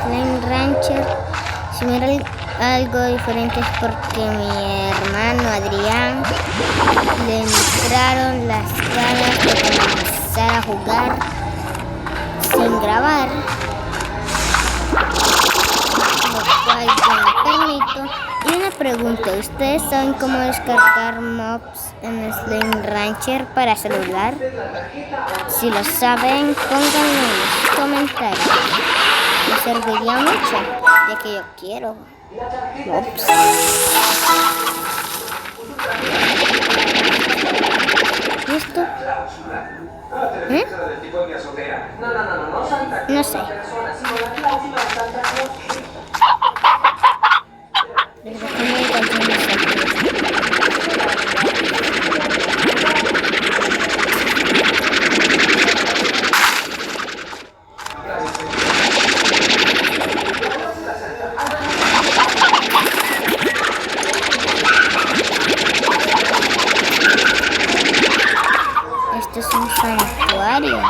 Slime Rancher. Si mira algo diferente es porque mi hermano Adrián le entraron las ganas de comenzar a jugar sin grabar, lo cual yo no permito. Y una pregunta, ¿ustedes saben cómo descargar mobs en Slime Rancher para celular? Si lo saben, pónganlo en los comentarios. Me serviría mucho, ya que yo quiero mobs. ¿Listo? ¿Eh? No sé. Esto es un santuario.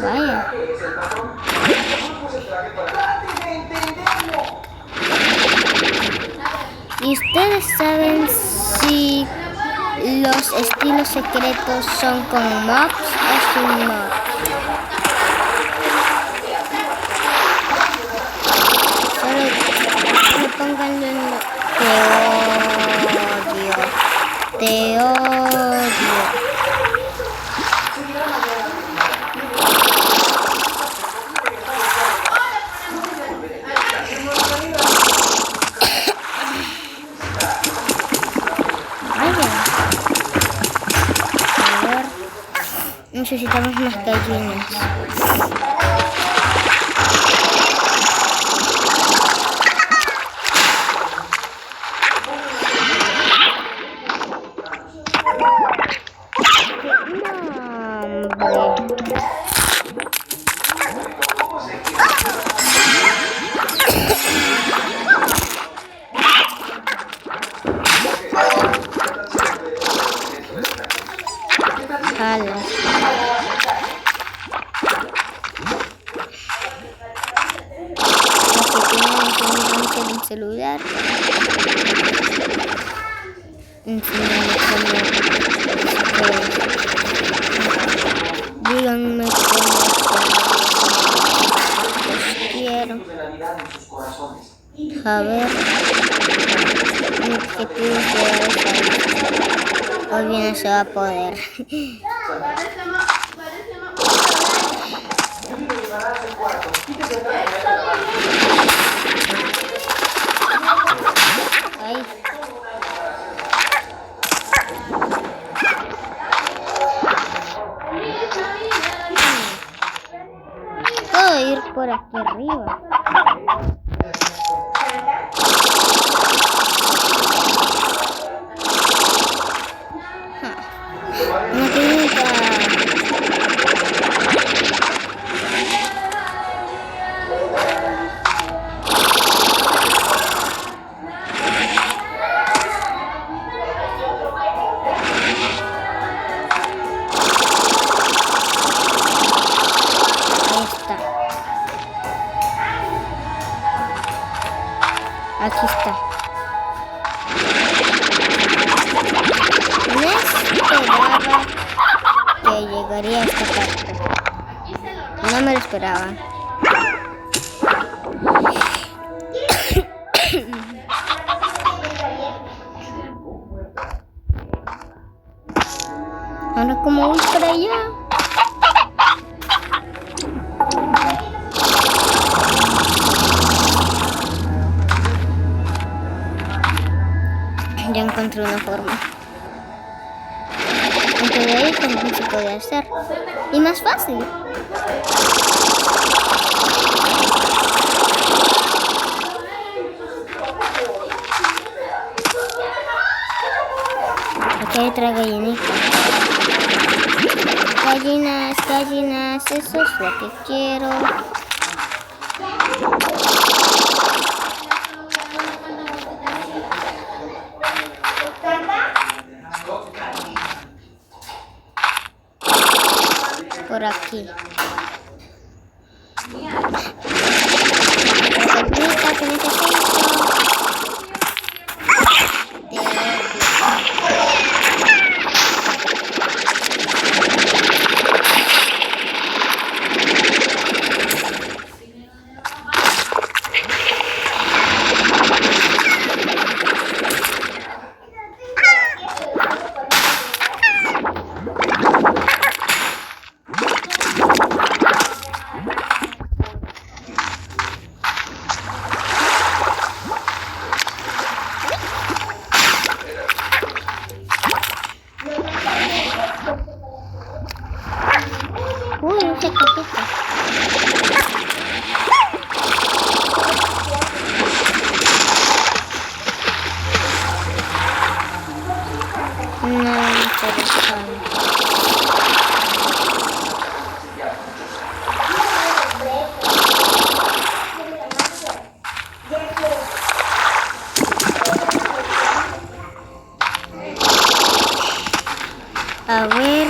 Vaya. ¿Y ustedes saben si los estilos secretos son con mobs o sin mobs? Solo pónganlo en lo... Te odio. Necesitamos más gallinas. Jala. El celular. Díganme cómo los quiero. A ver, mi objetivo es hoy bien se va a poder. Ay. Puedo ir por aquí arriba. Una clínica. Aquí está. No esperaba que llegaría a esta parte. No me lo esperaba. Ahora, ¿cómo voy para allá? Ya encontré una forma. Aunque de ahí también se puede hacer. Y más fácil. Aquí hay otra gallinita. Gallinas, gallinas, eso es lo que quiero. por aquí. Que necesito. Uy, ese cosito. No, interesante. A ver.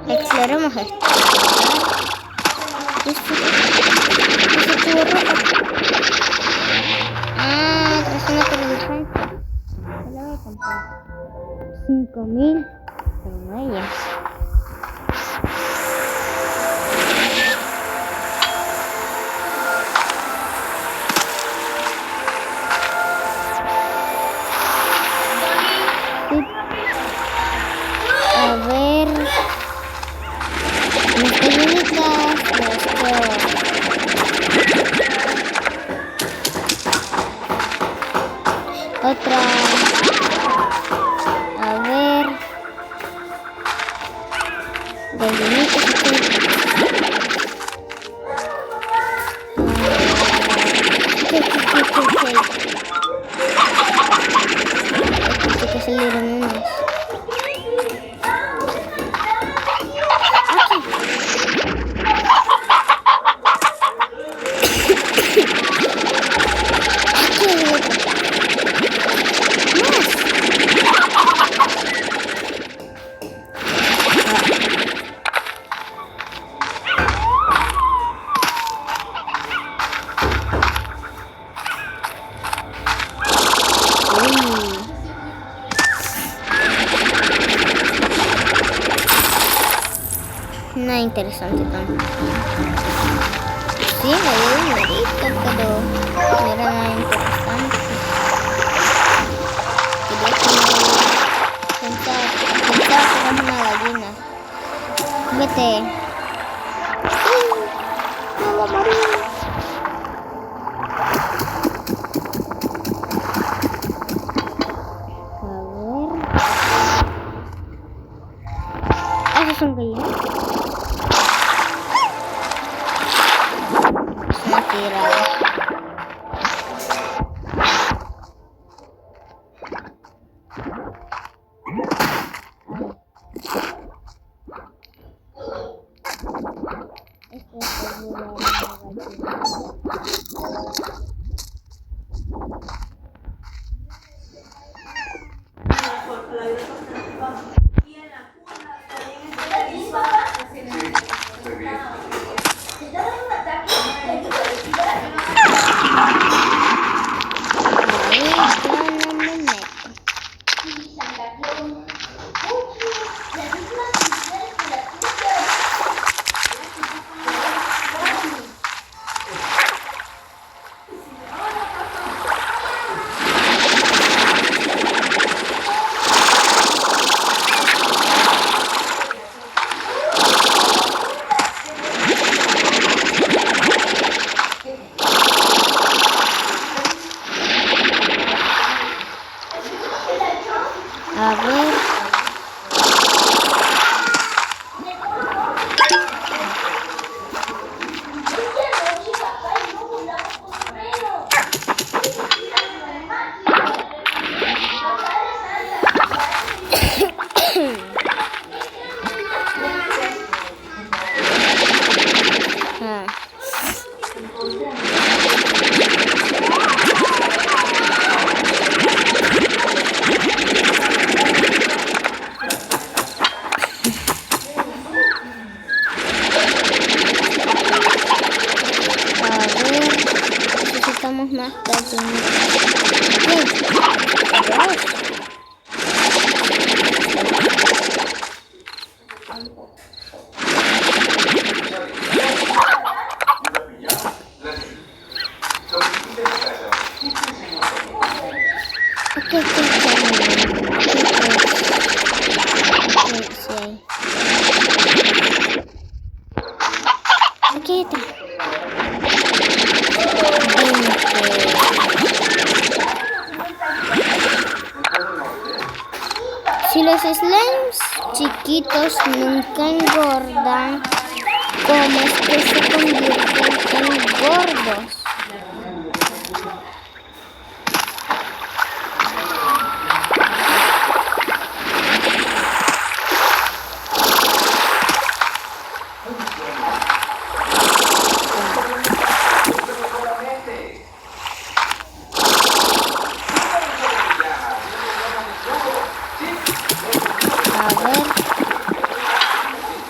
Exploremos esto. Tras una televisante. Se la voy a comprar. 5.000 semillas. A ver. Mis pequeñitas, otra. A ver. Gallinitas aquí. Aquí que salieron unas. Nada interesante tampoco. Sí, me dio un numerito, pero no era nada interesante. Quería que pensaba que era una gallina. Vete. Me voy a morir. A ver. ¿Esos son gallinas? ya. Necesitamos más aquí está. Si los slimes chiquitos nunca engordan, ¿cómo es que se convierten en gordos?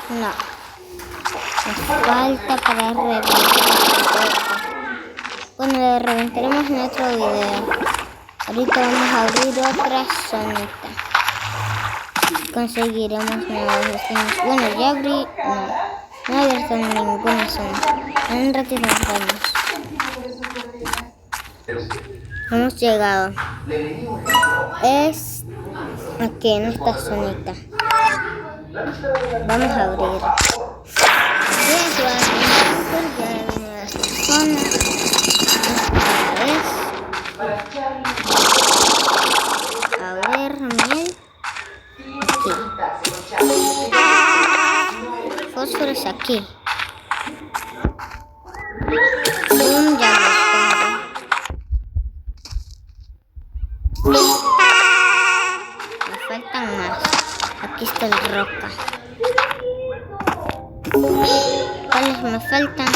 No, nos falta para reventar. Bueno, lo reventaremos en otro video. Ahorita vamos a abrir otra zonita. Conseguiremos nuevos destinos. Bueno, ya abrí. No he abierto ninguna zona. En un ratito nos vemos. Hemos llegado. Es aquí en esta zonita. Vamos a abrir. Voy a jugar porque ya viene la zona. A ver, miel. Aquí. Fósforos aquí. Boom, ya los tengo. Me faltan más. Aquí está el roca. ¿Cuáles me faltan?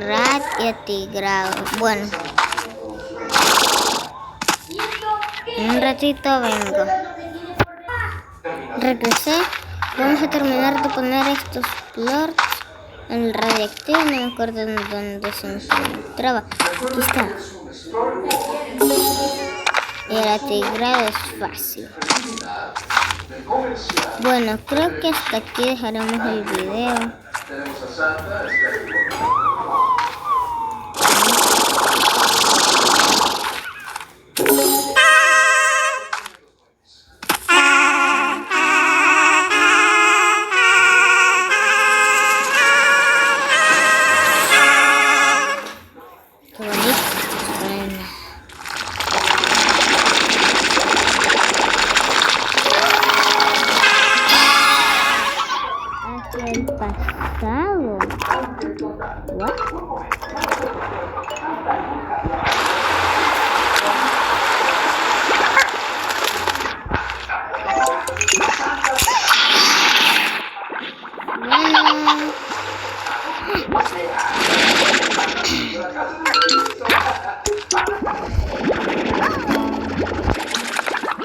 Rat y atigrado. Bueno. En un ratito vengo. Regresé. Vamos a terminar de poner estos plorts en el radioactivo. No me acuerdo en dónde se encontraba. Aquí está. El atigrado es fácil. Bueno, creo que hasta aquí dejaremos el video. Qué bonito suena. El pasado. What?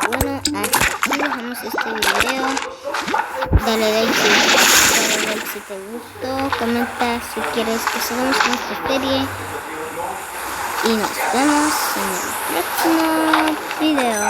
Bueno, hasta aquí dejamos este video. Dale like si te gustó, comenta si quieres que sigamos con esta serie y nos vemos en el próximo video.